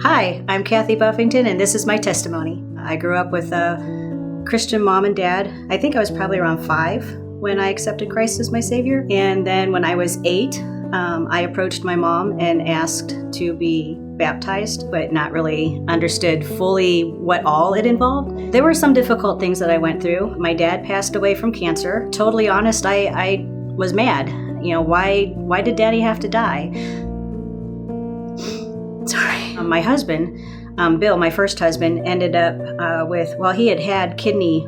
Hi, I'm Cathey Buffington, and this is my testimony. I grew up with a Christian mom and dad. I think I was probably around 5 when I accepted Christ as my Savior. And then when I was 8, I approached my mom and asked to be baptized, but not really understood fully what all it involved. There were some difficult things that I went through. My dad passed away from cancer. Totally honest, I was mad. Why did Daddy have to die? Sorry. My husband, Bill, my first husband, ended up he had had kidney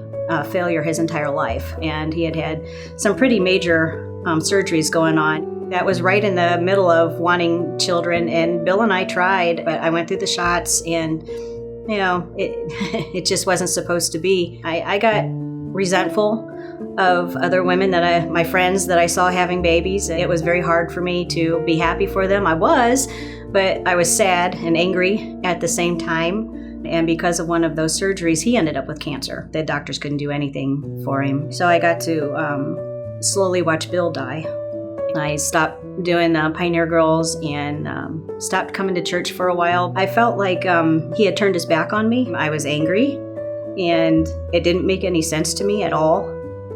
failure his entire life, and he had had some pretty major surgeries going on. That was right in the middle of wanting children, and Bill and I tried, but I went through the shots, and it just wasn't supposed to be. I got resentful of other women my friends that I saw having babies. It was very hard for me to be happy for them. But I was sad and angry at the same time. And because of one of those surgeries, he ended up with cancer. The doctors couldn't do anything for him. So I got to slowly watch Bill die. I stopped doing the Pioneer Girls and stopped coming to church for a while. I felt like he had turned his back on me. I was angry, and it didn't make any sense to me at all.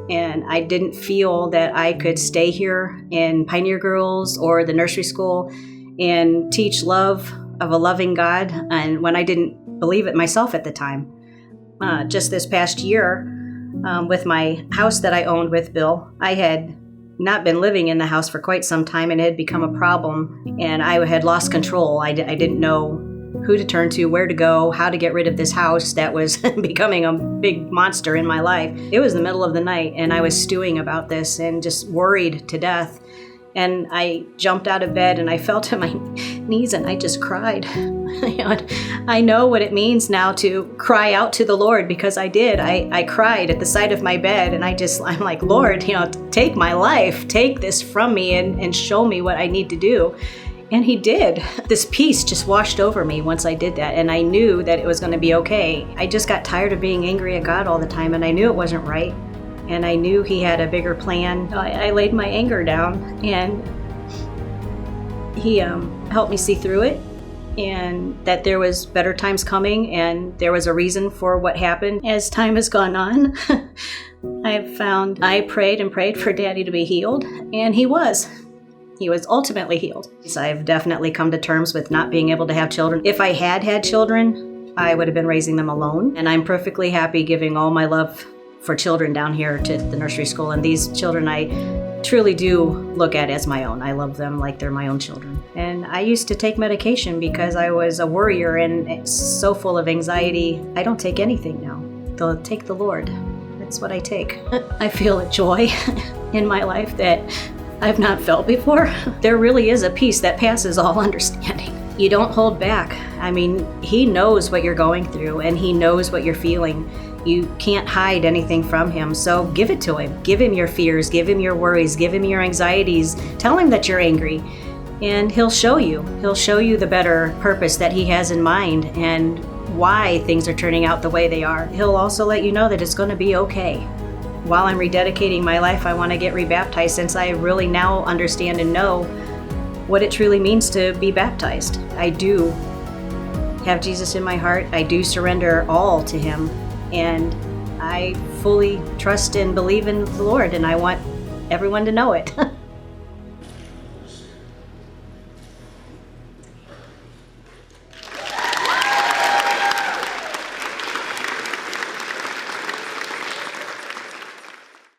And I didn't feel that I could stay here in Pioneer Girls or the nursery school and teach love of a loving God, and when I didn't believe it myself at the time. Just this past year, with my house that I owned with Bill, I had not been living in the house for quite some time, and it had become a problem, and I had lost control. I didn't know who to turn to, where to go, how to get rid of this house that was becoming a big monster in my life. It was the middle of the night, and I was stewing about this and just worried to death. And I jumped out of bed and I fell to my knees and I just cried. I know what it means now to cry out to the Lord, because I did. I cried at the side of my bed, and I'm like, Lord, take my life, take this from me and show me what I need to do. And he did. This peace just washed over me once I did that, and I knew that it was going to be okay. I just got tired of being angry at God all the time, and I knew it wasn't right. And I knew he had a bigger plan. I laid my anger down, and he helped me see through it, and that there was better times coming, and there was a reason for what happened. As time has gone on, I prayed and prayed for Daddy to be healed, and he was. He was ultimately healed. So I've definitely come to terms with not being able to have children. If I had had children, I would have been raising them alone, and I'm perfectly happy giving all my love for children down here to the nursery school, and these children I truly do look at as my own. I love them like they're my own children. And I used to take medication because I was a worrier and so full of anxiety. I don't take anything now. They'll take the Lord. That's what I take. I feel a joy in my life that I've not felt before. There really is a peace that passes all understanding. You don't hold back. He knows what you're going through, and he knows what you're feeling. You can't hide anything from him, so give it to him. Give him your fears, give him your worries, give him your anxieties. Tell him that you're angry, and he'll show you. He'll show you the better purpose that he has in mind and why things are turning out the way they are. He'll also let you know that it's going to be okay. While I'm rededicating my life, I want to get rebaptized, since I really now understand and know what it truly means to be baptized. I do have Jesus in my heart. I do surrender all to him. And I fully trust and believe in the Lord, and I want everyone to know it.